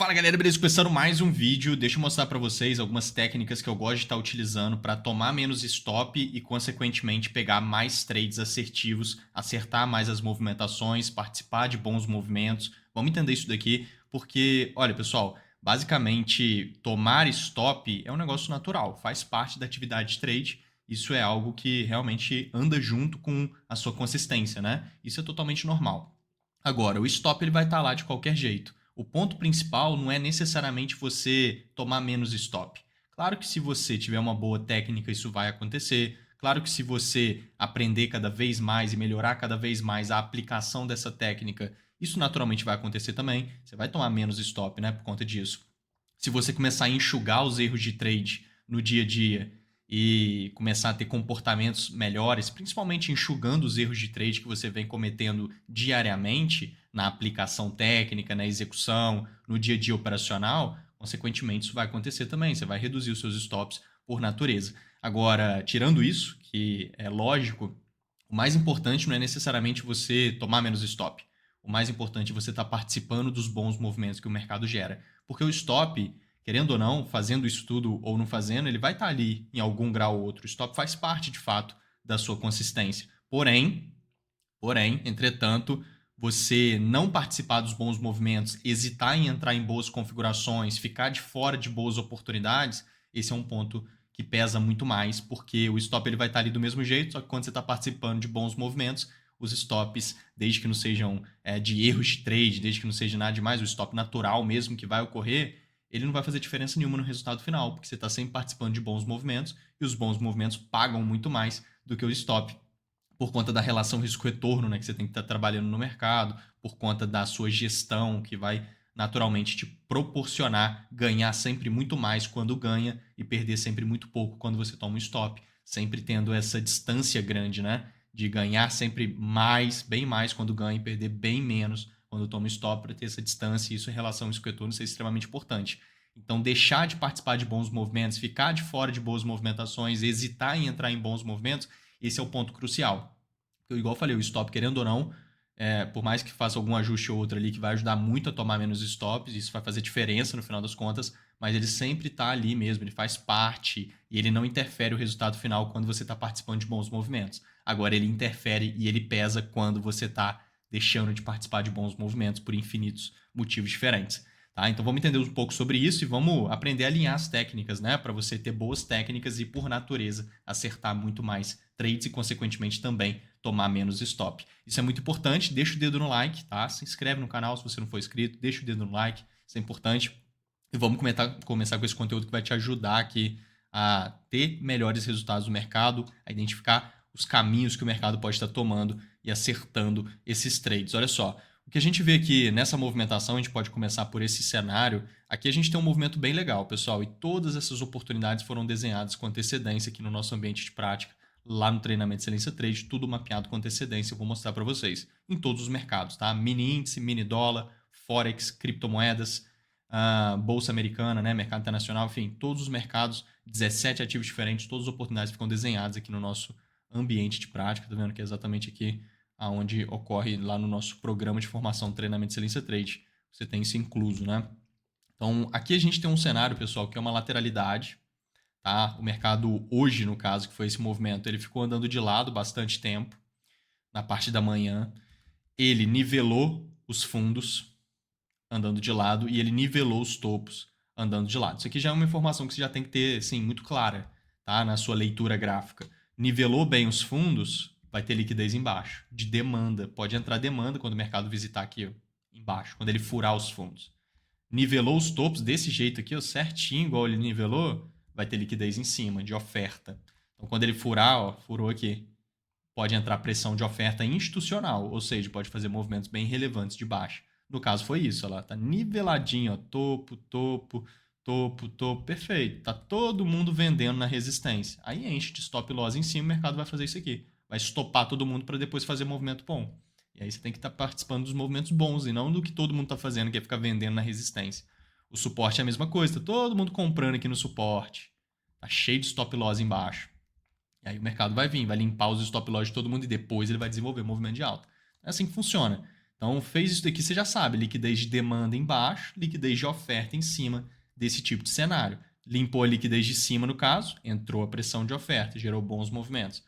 Fala galera, beleza? Começando mais um vídeo, deixa eu mostrar para vocês algumas técnicas que eu gosto de estar utilizando para tomar menos stop e consequentemente pegar mais trades assertivos, acertar mais as movimentações, participar de bons movimentos. Vamos entender isso daqui porque, olha pessoal, basicamente tomar stop é um negócio natural, faz parte da atividade de trade. Isso é algo que realmente anda junto com a sua consistência, né? Isso é totalmente normal. Agora, o stop ele vai estar lá de qualquer jeito. O ponto principal não é necessariamente você tomar menos stop. Claro que se você tiver uma boa técnica, isso vai acontecer. Claro que se você aprender cada vez mais e melhorar cada vez mais a aplicação dessa técnica, isso naturalmente vai acontecer também. Você vai tomar menos stop, né, por conta disso. Se você começar a enxugar os erros de trade no dia a dia e começar a ter comportamentos melhores, principalmente enxugando os erros de trade que você vem cometendo diariamente na aplicação técnica, na execução, no dia a dia operacional, consequentemente isso vai acontecer também. Você vai reduzir os seus stops por natureza. Agora, tirando isso, que é lógico, o mais importante não é necessariamente você tomar menos stop. O mais importante é você estar participando dos bons movimentos que o mercado gera. Porque o stop, querendo ou não, fazendo isso tudo ou não fazendo, ele vai estar ali em algum grau ou outro. O stop faz parte, de fato, da sua consistência. Porém, entretanto, você não participar dos bons movimentos, hesitar em entrar em boas configurações, ficar de fora de boas oportunidades, esse é um ponto que pesa muito mais, porque o stop ele vai estar ali do mesmo jeito, só que quando você está participando de bons movimentos, os stops, desde que não sejam de erros de trade, desde que não seja nada demais, o stop natural mesmo que vai ocorrer, ele não vai fazer diferença nenhuma no resultado final, porque você está sempre participando de bons movimentos, e os bons movimentos pagam muito mais do que o stop, por conta da relação risco-retorno, né, que você tem que estar trabalhando no mercado, por conta da sua gestão, que vai naturalmente te proporcionar ganhar sempre muito mais quando ganha e perder sempre muito pouco quando você toma um stop, sempre tendo essa distância grande, né, de ganhar sempre mais, bem mais quando ganha e perder bem menos quando toma um stop, para ter essa distância, e isso em relação ao risco-retorno isso é extremamente importante. Então, deixar de participar de bons movimentos, ficar de fora de boas movimentações, hesitar em entrar em bons movimentos, esse é o ponto crucial. Porque, igual eu falei, o stop, querendo ou não, por mais que faça algum ajuste ou outro ali que vai ajudar muito a tomar menos stops, isso vai fazer diferença no final das contas, mas ele sempre está ali mesmo, ele faz parte e ele não interfere o resultado final quando você está participando de bons movimentos. Agora, ele interfere e ele pesa quando você está deixando de participar de bons movimentos por infinitos motivos diferentes. Tá? Então vamos entender um pouco sobre isso e vamos aprender a alinhar as técnicas, né? Para você ter boas técnicas e, por natureza, acertar muito mais trades e, consequentemente, também tomar menos stop. Isso é muito importante. Deixa o dedo no like, tá? Se inscreve no canal se você não for inscrito, deixa o dedo no like, isso é importante. E vamos começar com esse conteúdo que vai te ajudar aqui a ter melhores resultados no mercado, a identificar os caminhos que o mercado pode estar tomando e acertando esses trades. Olha só, o que a gente vê aqui nessa movimentação, a gente pode começar por esse cenário. Aqui a gente tem um movimento bem legal, pessoal, e todas essas oportunidades foram desenhadas com antecedência aqui no nosso ambiente de prática, lá no treinamento Excelência Trade, tudo mapeado com antecedência, eu vou mostrar para vocês, em todos os mercados, tá? Mini índice, mini dólar, forex, criptomoedas, bolsa americana, né, mercado internacional, enfim, todos os mercados, 17 ativos diferentes, todas as oportunidades ficam desenhadas aqui no nosso ambiente de prática, tá vendo que é exatamente aqui aonde ocorre lá no nosso programa de formação treinamento Excelência Trade. Você tem isso incluso, né? Então, aqui a gente tem um cenário, pessoal, que é uma lateralidade, tá? O mercado hoje, no caso, que foi esse movimento, ele ficou andando de lado bastante tempo, na parte da manhã. Ele nivelou os fundos, andando de lado, e ele nivelou os topos, andando de lado. Isso aqui já é uma informação que você já tem que ter, assim, muito clara, tá? Na sua leitura gráfica. Nivelou bem os fundos, vai ter liquidez embaixo, de demanda. Pode entrar demanda quando o mercado visitar aqui, ó, embaixo, quando ele furar os fundos. Nivelou os topos desse jeito aqui, ó, certinho, igual ele nivelou, vai ter liquidez em cima, de oferta. Então, quando ele furar, ó, furou aqui, pode entrar pressão de oferta institucional, ou seja, pode fazer movimentos bem relevantes de baixa. No caso foi isso, ela tá niveladinho, ó, topo, topo, topo, topo, perfeito. Tá todo mundo vendendo na resistência. Aí enche de stop loss em cima, o mercado vai fazer isso aqui. Vai estopar todo mundo para depois fazer movimento bom. E aí você tem que estar participando dos movimentos bons e não do que todo mundo está fazendo, que é ficar vendendo na resistência. O suporte é a mesma coisa, tá todo mundo comprando aqui no suporte. Tá cheio de stop loss embaixo. E aí o mercado vai vir, vai limpar os stop loss de todo mundo e depois ele vai desenvolver o movimento de alta. É assim que funciona. Então, fez isso daqui, você já sabe, liquidez de demanda embaixo, liquidez de oferta em cima desse tipo de cenário. Limpou a liquidez de cima, no caso, entrou a pressão de oferta, gerou bons movimentos.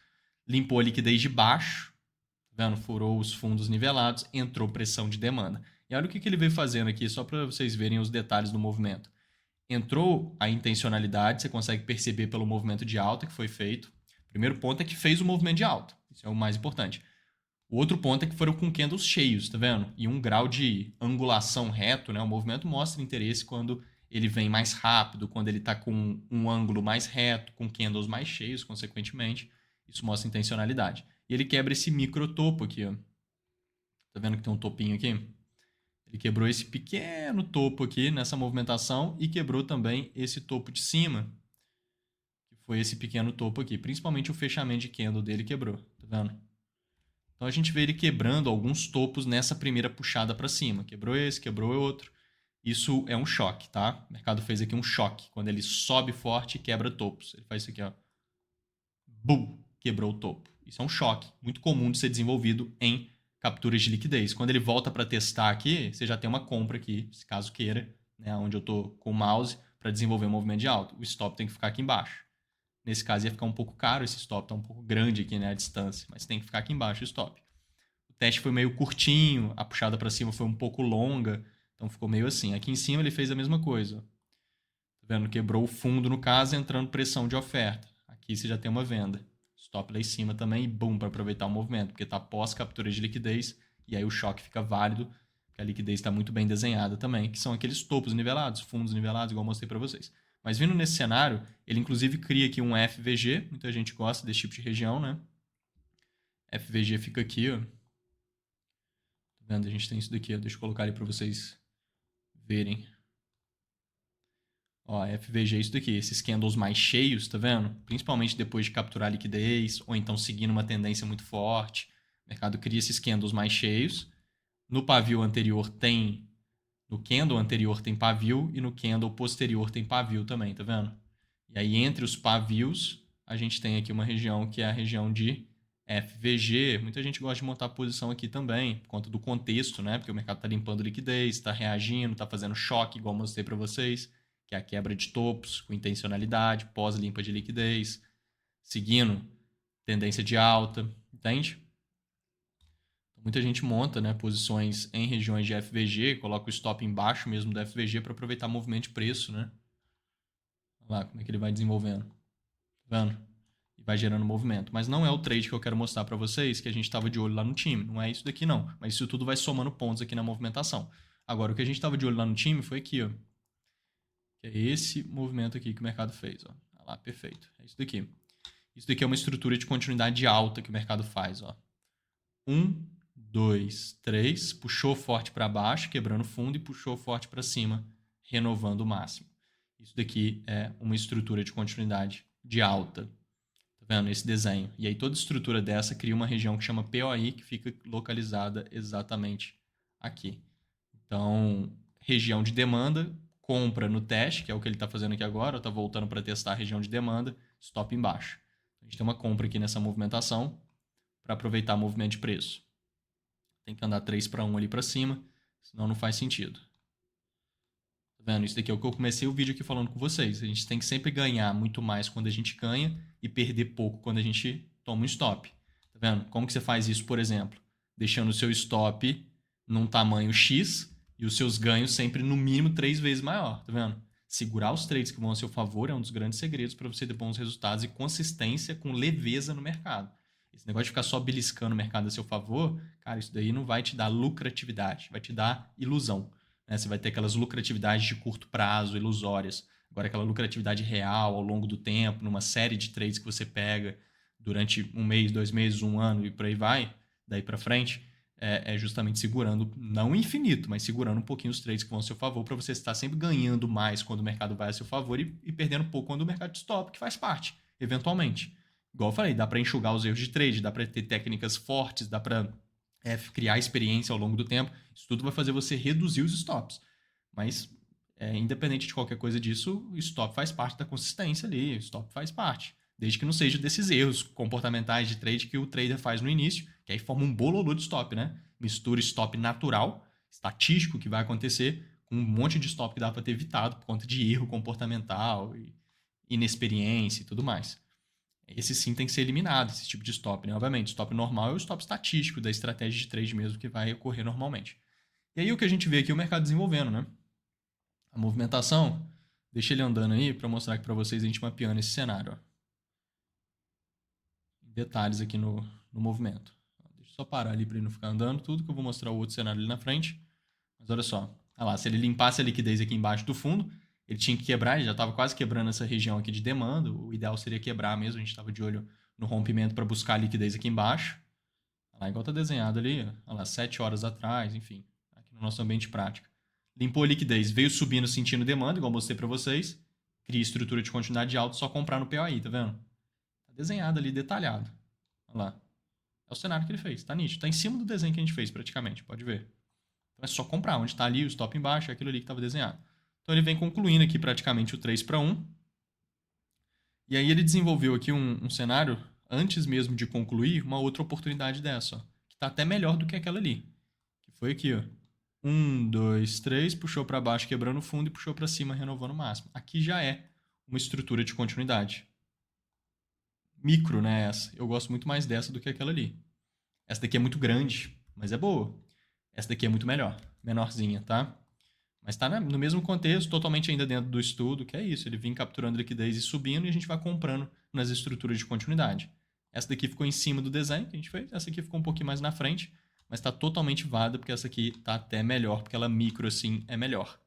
Limpou a liquidez de baixo, tá vendo? Furou os fundos nivelados, entrou pressão de demanda. E olha o que ele veio fazendo aqui, só para vocês verem os detalhes do movimento. Entrou a intencionalidade, você consegue perceber pelo movimento de alta que foi feito. O primeiro ponto é que fez o movimento de alta, isso é o mais importante. O outro ponto é que foram com candles cheios, tá vendo? E um grau de angulação reto, né? O movimento mostra interesse quando ele vem mais rápido, quando ele está com um ângulo mais reto, com candles mais cheios, consequentemente. Isso mostra intencionalidade. E ele quebra esse micro topo aqui, ó. Tá vendo que tem um topinho aqui? Ele quebrou esse pequeno topo aqui nessa movimentação e quebrou também esse topo de cima, que foi esse pequeno topo aqui. Principalmente o fechamento de candle dele quebrou, tá vendo? Então a gente vê ele quebrando alguns topos nessa primeira puxada para cima. Quebrou esse, quebrou outro. Isso é um choque, tá? O mercado fez aqui um choque. Quando ele sobe forte e quebra topos. Ele faz isso aqui, ó. Bum! Quebrou o topo. Isso é um choque muito comum de ser desenvolvido em capturas de liquidez. Quando ele volta para testar aqui, você já tem uma compra aqui, se caso queira, né, onde eu estou com o mouse para desenvolver um movimento de alta. O stop tem que ficar aqui embaixo. Nesse caso ia ficar um pouco caro, esse stop está um pouco grande aqui, né, a distância, mas tem que ficar aqui embaixo o stop. O teste foi meio curtinho, a puxada para cima foi um pouco longa, então ficou meio assim. Aqui em cima ele fez a mesma coisa. Tá vendo? Quebrou o fundo no caso, entrando pressão de oferta. Aqui você já tem uma venda. Stop lá em cima também e boom, para aproveitar o movimento, porque está pós captura de liquidez e aí o choque fica válido, porque a liquidez está muito bem desenhada também, que são aqueles topos nivelados, fundos nivelados, igual eu mostrei para vocês. Mas vindo nesse cenário, ele inclusive cria aqui um FVG, muita gente gosta desse tipo de região, né? FVG fica aqui, ó. Tá vendo? A gente tem isso daqui, ó. Deixa eu colocar ali para vocês verem. Ó, FVG é isso daqui, esses candles mais cheios, tá vendo? Principalmente depois de capturar liquidez, ou então seguindo uma tendência muito forte. O mercado cria esses candles mais cheios. No pavio anterior tem... No candle anterior tem pavio e no candle posterior tem pavio também, tá vendo? E aí entre os pavios, a gente tem aqui uma região que é a região de FVG. Muita gente gosta de montar posição aqui também, por conta do contexto, né? Porque o mercado está limpando liquidez, está reagindo, está fazendo choque, igual eu mostrei para vocês, que é a quebra de topos com intencionalidade, pós-limpa de liquidez, seguindo tendência de alta, entende? Muita gente monta, né, posições em regiões de FVG, coloca o stop embaixo mesmo do FVG para aproveitar o movimento de preço, né? Olha lá como é que ele vai desenvolvendo. Tá vendo? E vai gerando movimento. Mas não é o trade que eu quero mostrar para vocês, que a gente estava de olho lá no time. Não é isso daqui, não. Mas isso tudo vai somando pontos aqui na movimentação. Agora, o que a gente estava de olho lá no time foi aqui, ó. Que é esse movimento aqui que o mercado fez, ó. Olha lá, perfeito. É isso daqui. Isso daqui é uma estrutura de continuidade alta que o mercado faz, ó. 1, 2, 3, puxou forte para baixo, quebrando fundo, e puxou forte para cima, renovando o máximo. Isso daqui é uma estrutura de continuidade de alta. Tá vendo? Esse desenho. E aí toda estrutura dessa cria uma região que chama POI, que fica localizada exatamente aqui. Então, região de demanda, compra no teste, que é o que ele está fazendo aqui agora, está voltando para testar a região de demanda, stop embaixo. A gente tem uma compra aqui nessa movimentação para aproveitar o movimento de preço. Tem que andar 3 para 1 ali para cima, senão não faz sentido. Tá vendo? Isso daqui é o que eu comecei o vídeo aqui falando com vocês. A gente tem que sempre ganhar muito mais quando a gente ganha e perder pouco quando a gente toma um stop. Tá vendo? Como que você faz isso, por exemplo? Deixando o seu stop num tamanho X e os seus ganhos sempre no mínimo 3 vezes maior. Tá vendo? Segurar os trades que vão a seu favor é um dos grandes segredos para você ter bons resultados e consistência com leveza no mercado. Esse negócio de ficar só beliscando o mercado a seu favor, cara, isso daí não vai te dar lucratividade, vai te dar ilusão. Né? Você vai ter aquelas lucratividades de curto prazo, ilusórias. Agora, aquela lucratividade real ao longo do tempo, numa série de trades que você pega durante 1 mês, 2 meses, 1 ano e por aí vai, daí para frente, é justamente segurando, não infinito, mas segurando um pouquinho os trades que vão a seu favor, para você estar sempre ganhando mais quando o mercado vai a seu favor e perdendo pouco quando o mercado te stop, que faz parte, eventualmente. Igual eu falei, dá para enxugar os erros de trade, dá para ter técnicas fortes, dá para criar experiência ao longo do tempo. Isso tudo vai fazer você reduzir os stops. Mas, independente de qualquer coisa disso, o stop faz parte da consistência ali, o stop faz parte. Desde que não seja desses erros comportamentais de trade que o trader faz no início, que aí forma um bololô de stop, né? mistura stop natural, estatístico, que vai acontecer, com um monte de stop que dá para ter evitado por conta de erro comportamental, e inexperiência e tudo mais. Esse sim tem que ser eliminado, esse tipo de stop, né? Obviamente, stop normal é o stop estatístico da estratégia de trade mesmo que vai ocorrer normalmente. E aí o que a gente vê aqui é o mercado desenvolvendo, né? A movimentação, deixa ele andando aí para mostrar aqui para vocês a gente mapeando esse cenário, ó. Detalhes aqui no movimento. Deixa eu só parar ali para ele não ficar andando tudo, que eu vou mostrar o outro cenário ali na frente. Mas olha só, olha lá, se ele limpasse a liquidez aqui embaixo do fundo, ele tinha que quebrar, ele já estava quase quebrando essa região aqui de demanda, o ideal seria quebrar mesmo, a gente estava de olho no rompimento para buscar a liquidez aqui embaixo. Olha lá, igual está desenhado ali, olha lá, 7 horas atrás, enfim, aqui no nosso ambiente prático. Limpou a liquidez, veio subindo sentindo demanda, igual eu mostrei para vocês, cria estrutura de continuidade alta, só comprar no POI, tá vendo? Tá desenhado ali, detalhado. Olha lá. É o cenário que ele fez, tá nítido, tá em cima do desenho que a gente fez praticamente, pode ver. Então é só comprar, onde está ali o stop embaixo, é aquilo ali que estava desenhado. Então ele vem concluindo aqui praticamente o 3-1. E aí ele desenvolveu aqui um cenário, antes mesmo de concluir, uma outra oportunidade dessa, ó, que está até melhor do que aquela ali. Que foi aqui, ó. 1, 2, 3, puxou para baixo quebrando o fundo e puxou para cima renovando o máximo. Aqui já é uma estrutura de continuidade. Micro, né, essa. Eu gosto muito mais dessa do que aquela ali. Essa daqui é muito grande, mas é boa. Essa daqui é muito melhor, menorzinha, tá? Mas está no mesmo contexto, totalmente ainda dentro do estudo, que é isso. Ele vem capturando liquidez e subindo e a gente vai comprando nas estruturas de continuidade. Essa daqui ficou em cima do desenho que a gente fez. Essa aqui ficou um pouquinho mais na frente, mas está totalmente válida porque essa aqui está até melhor, porque ela micro assim é melhor.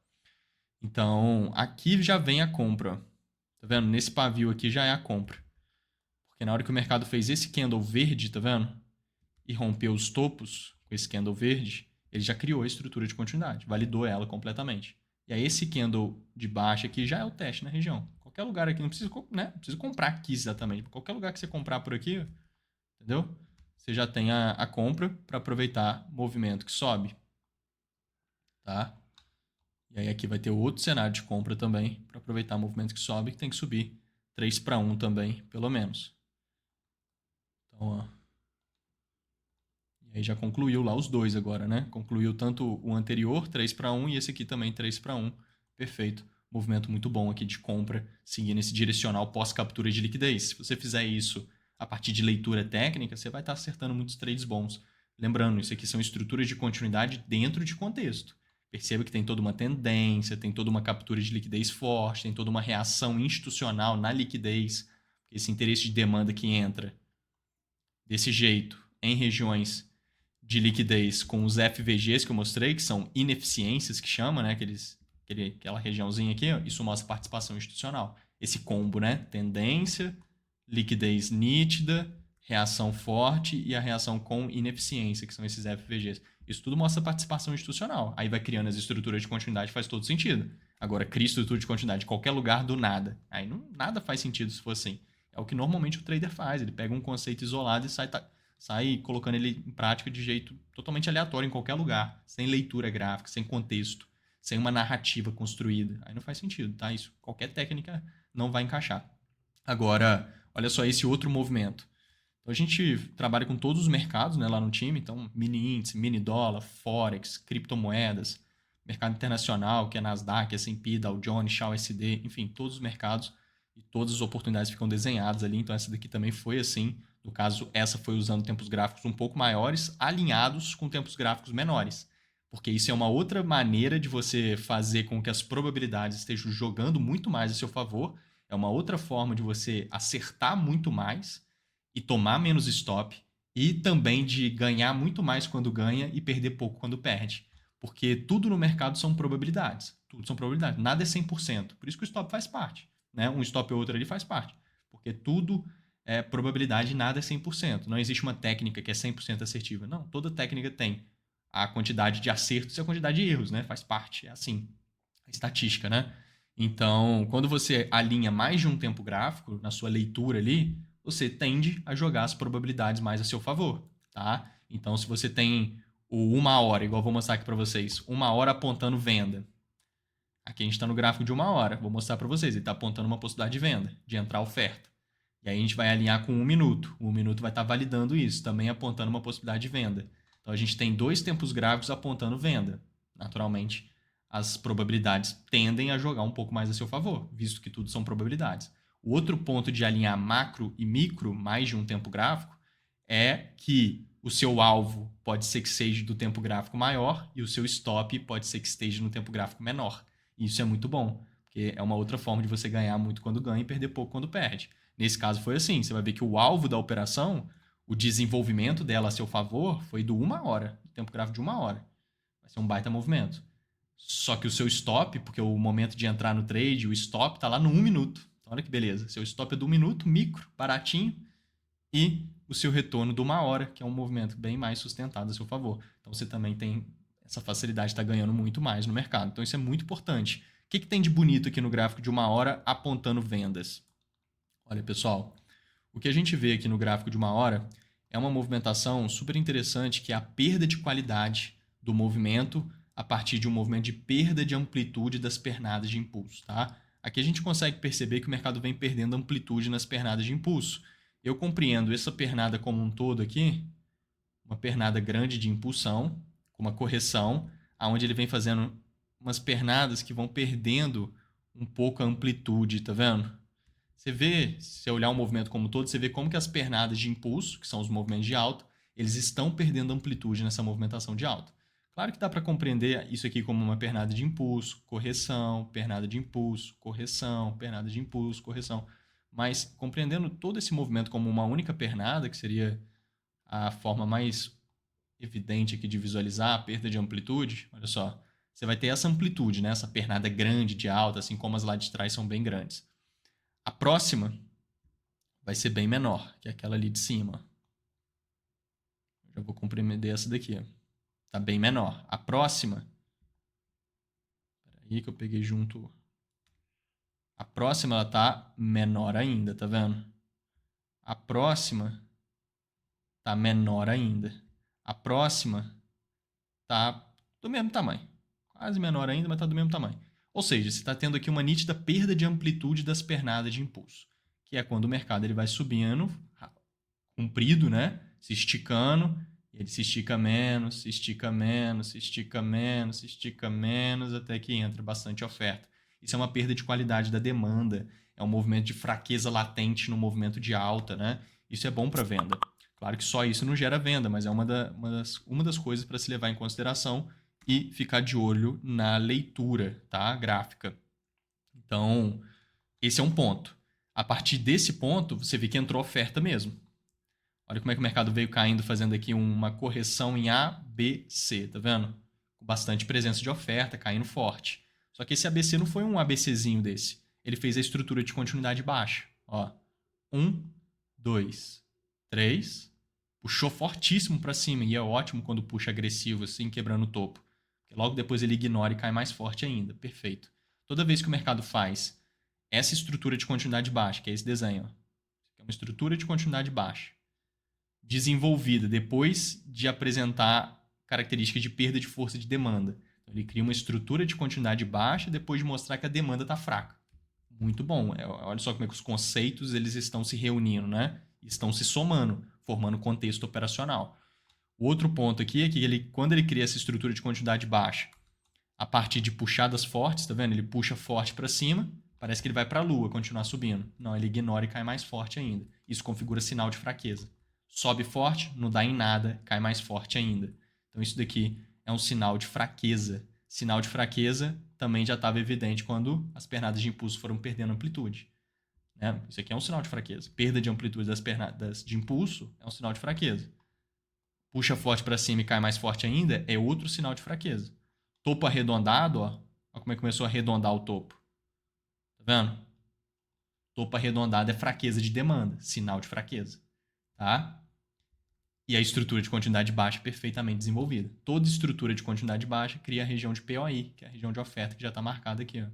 Então, aqui já vem a compra. Tá vendo? Nesse pavio aqui já é a compra. Porque na hora que o mercado fez esse candle verde, tá vendo? E rompeu os topos com esse candle verde, ele já criou a estrutura de continuidade, validou ela completamente. E aí esse candle de baixo aqui já é o teste na região. Qualquer lugar aqui, não precisa, né? Não precisa comprar aqui exatamente. Qualquer lugar que você comprar por aqui, entendeu? Você já tem a compra para aproveitar o movimento que sobe. Tá? E aí aqui vai ter outro cenário de compra também, para aproveitar o movimento que sobe, que tem que subir 3-1 também, pelo menos. Então, ó. E aí já concluiu lá os dois agora, né? Concluiu tanto o anterior, 3-1, e esse aqui também 3-1. Perfeito. Movimento muito bom aqui de compra, seguindo esse direcional pós-captura de liquidez. Se você fizer isso a partir de leitura técnica, você vai estar acertando muitos trades bons. Lembrando, isso aqui são estruturas de continuidade dentro de contexto. Perceba que tem toda uma tendência, tem toda uma captura de liquidez forte, tem toda uma reação institucional na liquidez. Esse interesse de demanda que entra desse jeito em regiões de liquidez com os FVGs que eu mostrei, que são ineficiências que chama, né? Aquela regiãozinha aqui, ó, isso mostra participação institucional. Esse combo, né? Tendência, liquidez nítida, reação forte e a reação com ineficiência, que são esses FVGs. Isso tudo mostra participação institucional. Aí vai criando as estruturas de continuidade, faz todo sentido. Agora, cria estrutura de continuidade em qualquer lugar do nada. Aí nada faz sentido se for assim. É o que normalmente o trader faz. Ele pega um conceito isolado e sai colocando ele em prática de jeito totalmente aleatório em qualquer lugar, sem leitura gráfica, sem contexto, sem uma narrativa construída. Aí não faz sentido, tá? Isso, qualquer técnica não vai encaixar. Agora, olha só esse outro movimento. Então, a gente trabalha com todos os mercados, né, lá no time, então mini índice, mini dólar, forex, criptomoedas, mercado internacional, que é Nasdaq, S&P, Dow Jones, Shao SD, enfim, todos os mercados e todas as oportunidades ficam desenhadas ali. Então essa daqui também foi assim. No caso, essa foi usando tempos gráficos um pouco maiores, alinhados com tempos gráficos menores. Porque isso é uma outra maneira de você fazer com que as probabilidades estejam jogando muito mais a seu favor. É uma outra forma de você acertar muito mais e tomar menos stop. E também de ganhar muito mais quando ganha e perder pouco quando perde. Porque tudo no mercado são probabilidades. Tudo são probabilidades. Nada é 100%. Por isso que o stop faz parte. Né? Um stop ou outro ali faz parte. Porque tudo é probabilidade, nada é 100%. Não existe uma técnica que é 100% assertiva. Não, toda técnica tem a quantidade de acertos e a quantidade de erros, né? Faz parte, é assim, a estatística, né? Então, quando você alinha mais de um tempo gráfico na sua leitura ali, você tende a jogar as probabilidades mais a seu favor, tá? Então, se você tem o 1 hora, igual eu vou mostrar aqui para vocês, 1 hora apontando venda. Aqui a gente está no gráfico de 1 hora, vou mostrar para vocês, ele está apontando uma possibilidade de venda, de entrar oferta. E aí a gente vai alinhar com 1 minuto. O 1 minuto vai estar validando isso, também apontando uma possibilidade de venda. Então, a gente tem 2 tempos gráficos apontando venda. Naturalmente, as probabilidades tendem a jogar um pouco mais a seu favor, visto que tudo são probabilidades. O outro ponto de alinhar macro e micro, mais de um tempo gráfico, é que o seu alvo pode ser que seja do tempo gráfico maior e o seu stop pode ser que esteja no tempo gráfico menor. E isso é muito bom, porque é uma outra forma de você ganhar muito quando ganha e perder pouco quando perde. Nesse caso foi assim, você vai ver que o alvo da operação, o desenvolvimento dela a seu favor, foi do 1 hora, tempo gráfico de 1 hora. Vai ser um baita movimento. Só que o seu stop, porque o momento de entrar no trade, o stop está lá no 1 minuto. Então, olha que beleza. Seu stop é do 1 minuto, micro, baratinho, e o seu retorno de 1 hora, que é um movimento bem mais sustentado a seu favor. Então, você também tem essa facilidade de estar ganhando muito mais no mercado. Então, isso é muito importante. O que tem de bonito aqui no gráfico de 1 hora apontando vendas? Olha, pessoal, o que a gente vê aqui no gráfico de 1 hora é uma movimentação super interessante, que é a perda de qualidade do movimento a partir de um movimento de perda de amplitude das pernadas de impulso, tá? Aqui a gente consegue perceber que o mercado vem perdendo amplitude nas pernadas de impulso. Eu compreendo essa pernada como um todo aqui, uma pernada grande de impulsão, com uma correção, aonde ele vem fazendo umas pernadas que vão perdendo um pouco a amplitude, tá vendo? Você vê, se você olhar o movimento como um todo, você vê como que as pernadas de impulso, que são os movimentos de alta, eles estão perdendo amplitude nessa movimentação de alta. Claro que dá para compreender isso aqui como uma pernada de impulso, correção, pernada de impulso, correção, pernada de impulso, correção. Mas compreendendo todo esse movimento como uma única pernada, que seria a forma mais evidente aqui de visualizar a perda de amplitude, olha só, você vai ter essa amplitude, né? Essa pernada grande de alta, assim como as lá de trás são bem grandes. A próxima vai ser bem menor, que é aquela ali de cima. Eu já vou compreender essa daqui. Tá bem menor. A próxima... Peraí que eu peguei junto... A próxima ela tá menor ainda, tá vendo? A próxima tá menor ainda. A próxima tá do mesmo tamanho. Quase menor ainda, mas tá do mesmo tamanho. Ou seja, você está tendo aqui uma nítida perda de amplitude das pernadas de impulso, que é quando o mercado ele vai subindo, comprido, né? Se esticando, ele se estica menos, se estica menos, se estica menos, se estica menos, até que entra bastante oferta. Isso é uma perda de qualidade da demanda, é um movimento de fraqueza latente no movimento de alta, né? Isso é bom para venda. Claro que só isso não gera venda, mas é uma das coisas para se levar em consideração e ficar de olho na leitura, tá? Gráfica. Então, esse é um ponto. A partir desse ponto, você vê que entrou oferta mesmo. Olha como é que o mercado veio caindo, fazendo aqui uma correção em A, B, C, tá vendo? Com bastante presença de oferta, caindo forte. Só que esse ABC não foi um ABCzinho desse. Ele fez a estrutura de continuidade baixa. Ó, 1, 2, 3, puxou fortíssimo para cima, e é ótimo quando puxa agressivo assim, quebrando o topo. Porque logo depois ele ignora e cai mais forte ainda. Perfeito. Toda vez que o mercado faz essa estrutura de continuidade baixa, que é esse desenho, ó, que é uma estrutura de continuidade baixa, desenvolvida depois de apresentar características de perda de força de demanda. Então, ele cria uma estrutura de continuidade baixa depois de mostrar que a demanda está fraca. Muito bom. Olha só como é que os conceitos eles estão se reunindo, né? Estão se somando, formando contexto operacional. O outro ponto aqui é que quando ele cria essa estrutura de continuidade baixa, a partir de puxadas fortes, tá vendo? Ele puxa forte para cima, parece que ele vai para a lua, continuar subindo. Não, ele ignora e cai mais forte ainda. Isso configura sinal de fraqueza. Sobe forte, não dá em nada, cai mais forte ainda. Então isso daqui é um sinal de fraqueza. Sinal de fraqueza também já estava evidente quando as pernadas de impulso foram perdendo amplitude. Né? Isso aqui é um sinal de fraqueza. Perda de amplitude das pernadas de impulso é um sinal de fraqueza. Puxa forte para cima e cai mais forte ainda é outro sinal de fraqueza. Topo arredondado, ó como é que começou a arredondar o topo. Tá vendo? Topo arredondado é fraqueza de demanda, sinal de fraqueza. Tá? E a estrutura de continuidade baixa é perfeitamente desenvolvida. Toda estrutura de continuidade baixa cria a região de POI, que é a região de oferta que já está marcada aqui. Ó.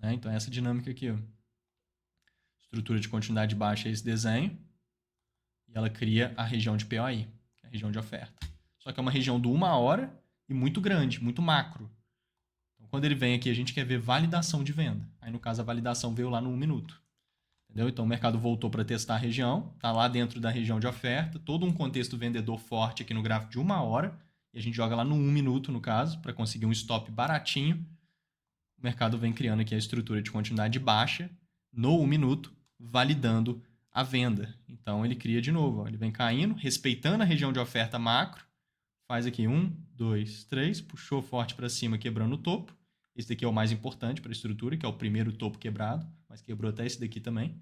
Né? Então, essa dinâmica aqui. Ó. Estrutura de continuidade baixa é esse desenho. E ela cria a região de POI, que é a região de oferta. Só que é uma região do 1 hora e muito grande, muito macro. Então, quando ele vem aqui, a gente quer ver validação de venda. Aí, no caso, a validação veio lá no 1 minuto. Entendeu? Então o mercado voltou para testar a região, está lá dentro da região de oferta, todo um contexto vendedor forte aqui no gráfico de 1 hora, e a gente joga lá no 1 minuto, no caso, para conseguir um stop baratinho. O mercado vem criando aqui a estrutura de continuidade baixa no 1 minuto, validando a venda. Então ele cria de novo, ó, ele vem caindo, respeitando a região de oferta macro, faz aqui 1, 2, 3, puxou forte para cima, quebrando o topo. Esse daqui é o mais importante para a estrutura, que é o primeiro topo quebrado, mas quebrou até esse daqui também.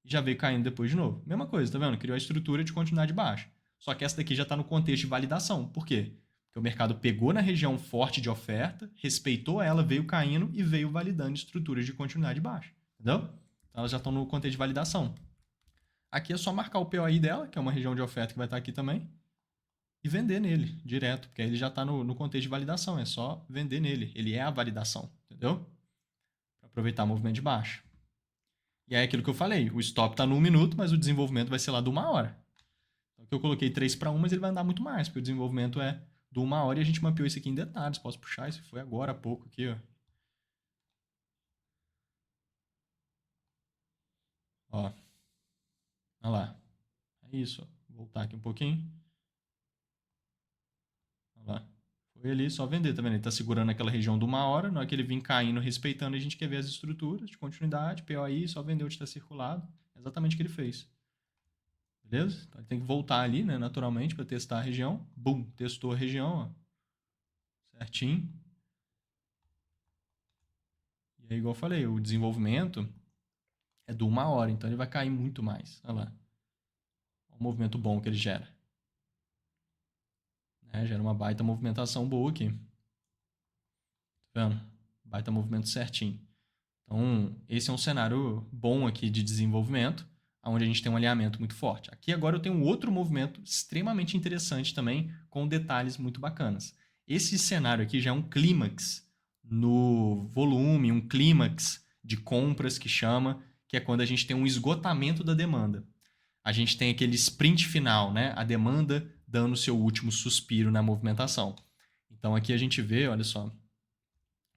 E já veio caindo depois de novo. Mesma coisa, tá vendo? Criou a estrutura de continuidade baixa. Só que essa daqui já está no contexto de validação. Por quê? Porque o mercado pegou na região forte de oferta, respeitou ela, veio caindo e veio validando estruturas de continuidade baixa. Entendeu? Então elas já estão no contexto de validação. Aqui é só marcar o POI dela, que é uma região de oferta que vai estar aqui também, e vender nele direto, porque aí ele já está no contexto de validação. É só vender nele. Ele é a validação. Entendeu? Para aproveitar o movimento de baixa. E é aquilo que eu falei, o stop está no 1 minuto, mas o desenvolvimento vai ser lá de 1 hora. Então aqui eu coloquei 3 para 1, mas ele vai andar muito mais, porque o desenvolvimento é de 1 hora e a gente mapeou isso aqui em detalhes. Posso puxar, isso foi agora há pouco aqui, ó. Ó, olha lá. É isso, ó. Vou voltar aqui um pouquinho. Olha lá. Foi ali, só vender, tá vendo? Ele tá segurando aquela região de 1 hora, na hora que ele vir caindo, respeitando, a gente quer ver as estruturas de continuidade, POI, só vendeu onde está circulado. É exatamente o que ele fez. Beleza? Então ele tem que voltar ali, né, naturalmente, para testar a região. Bum, testou a região, ó. Certinho. E aí, igual eu falei, o desenvolvimento é de 1 hora, então ele vai cair muito mais. Olha lá. Olha o movimento bom que ele gera. Né? Gera uma baita movimentação boa aqui. Tá vendo? Baita movimento certinho. Então, esse é um cenário bom aqui de desenvolvimento, onde a gente tem um alinhamento muito forte. Aqui agora eu tenho um outro movimento extremamente interessante também, com detalhes muito bacanas. Esse cenário aqui já é um clímax no volume, um clímax de compras que chama, que é quando a gente tem um esgotamento da demanda. A gente tem aquele sprint final, né? A demanda dando o seu último suspiro na movimentação. Então aqui a gente vê, olha só, o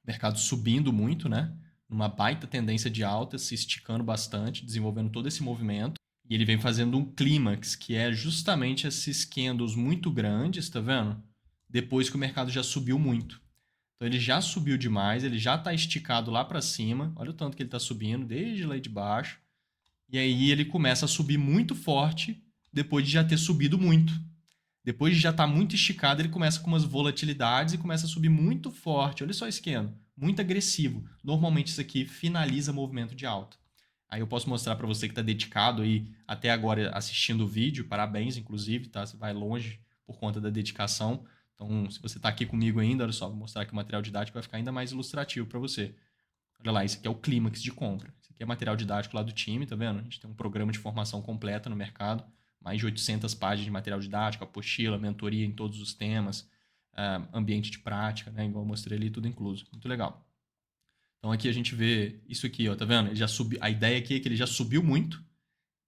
mercado subindo muito, né? Numa baita tendência de alta, se esticando bastante, desenvolvendo todo esse movimento. E ele vem fazendo um clímax, que é justamente esses candles muito grandes, tá vendo? Depois que o mercado já subiu muito. Então ele já subiu demais, ele já está esticado lá para cima. Olha o tanto que ele está subindo, desde lá de baixo. E aí ele começa a subir muito forte, depois de já ter subido muito. Depois de já estar muito esticado, ele começa com umas volatilidades e começa a subir muito forte. Olha só esse candle, muito agressivo. Normalmente isso aqui finaliza movimento de alta. Aí eu posso mostrar para você que está dedicado aí até agora assistindo o vídeo. Parabéns, inclusive, tá? Você vai longe por conta da dedicação. Então, se você está aqui comigo ainda, olha só, vou mostrar aqui o material didático, vai ficar ainda mais ilustrativo para você. Olha lá, esse aqui é o clímax de compra. Esse aqui é material didático lá do time, tá vendo? A gente tem um programa de formação completa no mercado, mais de 800 páginas de material didático, apostila, mentoria em todos os temas, ambiente de prática, né? Igual eu mostrei ali, tudo incluso. Muito legal. Então aqui a gente vê isso aqui, ó, tá vendo? Ele já subiu, a ideia aqui é que ele já subiu muito,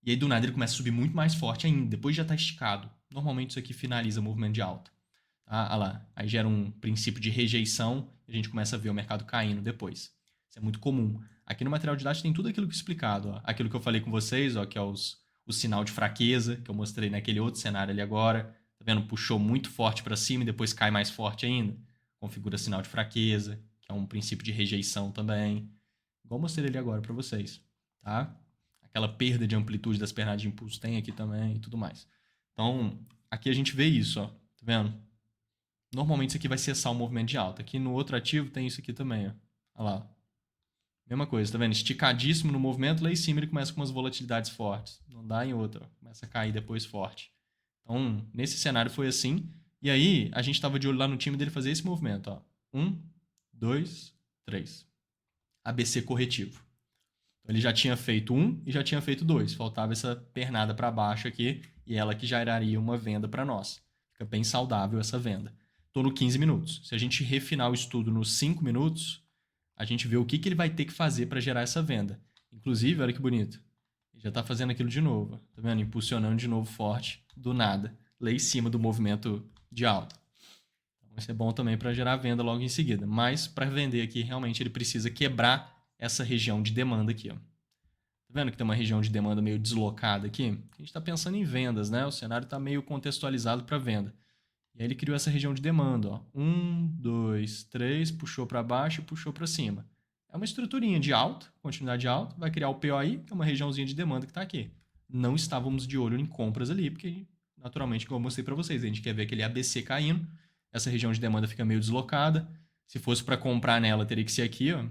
e aí do nada ele começa a subir muito mais forte ainda, depois já está esticado. Normalmente isso aqui finaliza o movimento de alta. Tá? Olha lá, aí gera um princípio de rejeição e a gente começa a ver o mercado caindo depois. Isso é muito comum. Aqui no material didático tem tudo aquilo que é explicado. Ó. Aquilo que eu falei com vocês, ó, que é o sinal de fraqueza, que eu mostrei naquele outro cenário ali agora. Tá vendo? Puxou muito forte para cima e depois cai mais forte ainda. Configura sinal de fraqueza, que é um princípio de rejeição também. Igual eu mostrei ali agora para vocês. Tá? Aquela perda de amplitude das pernas de impulso tem aqui também e tudo mais. Então, aqui a gente vê isso, ó. Tá vendo? Normalmente isso aqui vai cessar o movimento de alta. Aqui no outro ativo tem isso aqui também, ó. Olha lá. Mesma coisa, tá vendo? Esticadíssimo no movimento, lá em cima ele começa com umas volatilidades fortes. Não dá em outra, ó. Começa a cair depois forte. Então, nesse cenário foi assim. E aí, a gente estava de olho lá no time dele fazer esse movimento, ó. 1, 2, 3. ABC corretivo. Então, ele já tinha feito 1 e já tinha feito 2. Faltava essa pernada para baixo aqui e ela que geraria uma venda para nós. Fica bem saudável essa venda. Estou no 15 minutos. Se a gente refinar o estudo nos 5 minutos, a gente vê o que ele vai ter que fazer para gerar essa venda. Inclusive, olha que bonito. Ele já está fazendo aquilo de novo. Tá vendo? Impulsionando de novo forte, do nada, lá em cima do movimento de alta. Então, isso é bom também para gerar venda logo em seguida. Mas para vender aqui, realmente ele precisa quebrar essa região de demanda aqui. Ó. Tá vendo que tem uma região de demanda meio deslocada aqui? A gente está pensando em vendas, né? O cenário está meio contextualizado para venda. E aí ele criou essa região de demanda, ó. 1, 2, 3, puxou para baixo e puxou para cima. É uma estruturinha de alta, continuidade alta, vai criar o POI, que é uma regiãozinha de demanda que está aqui. Não estávamos de olho em compras ali, porque naturalmente, como eu mostrei para vocês, a gente quer ver aquele ABC caindo, essa região de demanda fica meio deslocada. Se fosse para comprar nela, teria que ser aqui, ó.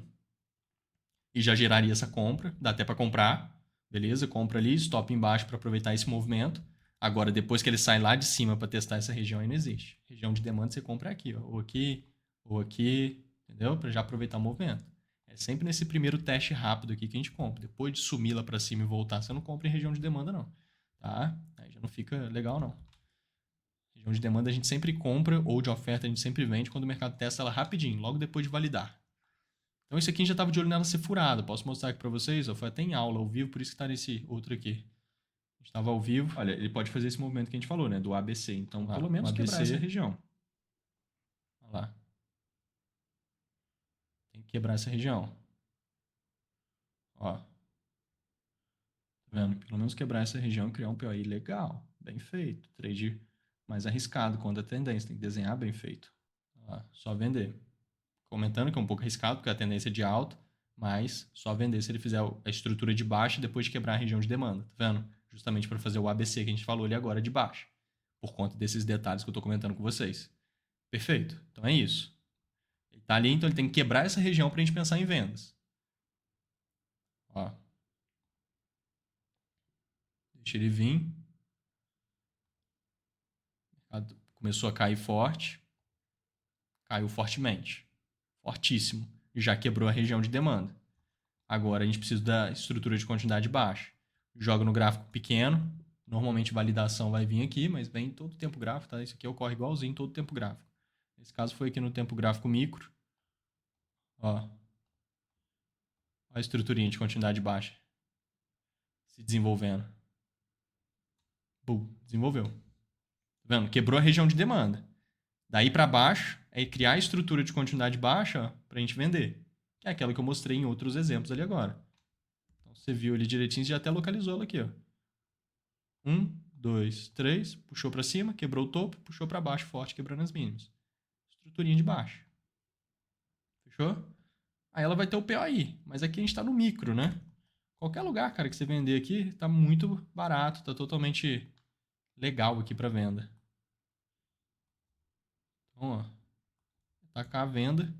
E já geraria essa compra, dá até para comprar, beleza? Compra ali, stop embaixo para aproveitar esse movimento. Agora, depois que ele sai lá de cima para testar essa região, aí não existe. Região de demanda você compra aqui, ó, ou aqui, entendeu? Para já aproveitar o movimento. É sempre nesse primeiro teste rápido aqui que a gente compra. Depois de sumir lá para cima e voltar, você não compra em região de demanda, não. Tá? Aí já não fica legal, não. Região de demanda a gente sempre compra, ou de oferta a gente sempre vende quando o mercado testa ela rapidinho, logo depois de validar. Então esse aqui a gente já estava de olho nela ser furada. Posso mostrar aqui para vocês? Ó, foi até em aula, ao vivo, por isso que está nesse outro aqui. A gente estava ao vivo. Olha, ele pode fazer esse movimento que a gente falou, né? Do ABC. Então, pelo menos quebrar essa região. Olha lá. Tem que quebrar essa região. Ó. Tá vendo? Pelo menos quebrar essa região e criar um POI legal. Bem feito. Trade mais arriscado quando a tendência. Tem que desenhar bem feito. Ó, só vender. Comentando que é um pouco arriscado, porque a tendência é de alta, mas só vender se ele fizer a estrutura de baixa depois de quebrar a região de demanda, tá vendo? Justamente para fazer o ABC que a gente falou ali agora de baixa, por conta desses detalhes que eu estou comentando com vocês. Perfeito? Então é isso. Ele está ali, então ele tem que quebrar essa região para a gente pensar em vendas. Ó. Deixa ele vir. Começou a cair forte. Caiu fortemente. Fortíssimo. Já quebrou a região de demanda. Agora a gente precisa da estrutura de continuidade baixa. Joga no gráfico pequeno. Normalmente validação vai vir aqui, mas vem todo o tempo gráfico, tá? Isso aqui ocorre igualzinho todo o tempo gráfico. Nesse caso foi aqui no tempo gráfico micro. Ó. Ó a estruturinha de continuidade baixa. Se desenvolvendo. Bum, desenvolveu. Tá vendo? Quebrou a região de demanda. Daí para baixo, é criar a estrutura de continuidade baixa para a gente vender. Que é aquela que eu mostrei em outros exemplos ali agora. Então você viu ali direitinho e já até localizou ela aqui, ó. 1, 2, 3, puxou para cima, quebrou o topo, puxou para baixo forte, quebrando as mínimas. Estruturinha de baixo. Fechou? Aí ela vai ter o POI, mas aqui a gente está no micro, né? Qualquer lugar, cara, que você vender aqui, está muito barato, está totalmente legal aqui para venda. Então, ó, tacar a venda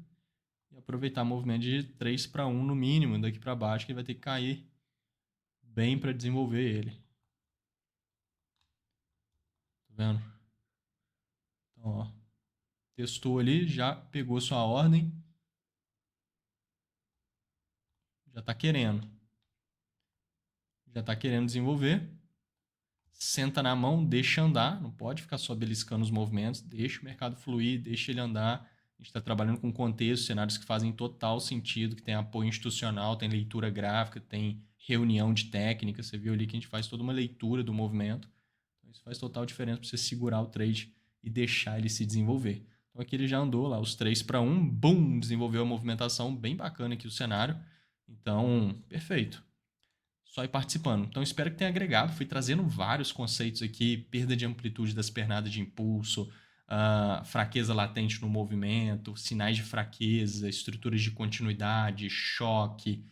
e aproveitar o movimento de 3 para 1 no mínimo, daqui para baixo, que vai ter que cair bem para desenvolver ele. Tá vendo? Então, ó, testou ali, já pegou sua ordem, já está querendo. Já está querendo desenvolver. Senta na mão, deixa andar, não pode ficar só beliscando os movimentos, deixa o mercado fluir, deixa ele andar. A gente está trabalhando com contexto, cenários que fazem total sentido, que tem apoio institucional, tem leitura gráfica, tem reunião de técnica. Você viu ali que a gente faz toda uma leitura do movimento. Então, isso faz total diferença para você segurar o trade e deixar ele se desenvolver. Então aqui ele já andou lá, os 3 para 1, bum, desenvolveu a movimentação bem bacana aqui o cenário. Então, perfeito. Só ir participando. Então, espero que tenha agregado. Fui trazendo vários conceitos aqui: perda de amplitude das pernadas de impulso, fraqueza latente no movimento, sinais de fraqueza, estruturas de continuidade, choque,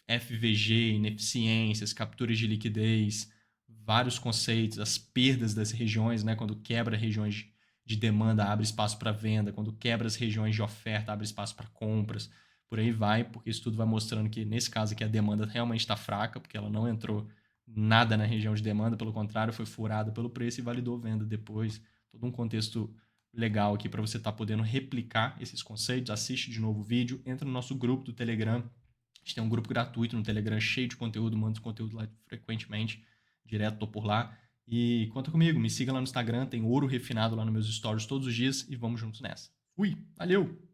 FVG, ineficiências, capturas de liquidez, vários conceitos, as perdas das regiões, né? Quando quebra regiões de demanda, abre espaço para venda. Quando quebra as regiões de oferta, abre espaço para compras. Por aí vai, porque isso tudo vai mostrando que, nesse caso aqui, a demanda realmente está fraca, porque ela não entrou nada na região de demanda, pelo contrário, foi furada pelo preço e validou venda depois. Todo um contexto legal aqui para você estar podendo replicar esses conceitos. Assiste de novo o vídeo, entra no nosso grupo do Telegram. A gente tem um grupo gratuito no Telegram, cheio de conteúdo, mando conteúdo lá frequentemente, direto tô por lá. E conta comigo, me siga lá no Instagram, tem ouro refinado lá nos meus stories todos os dias e vamos juntos nessa. Fui, valeu!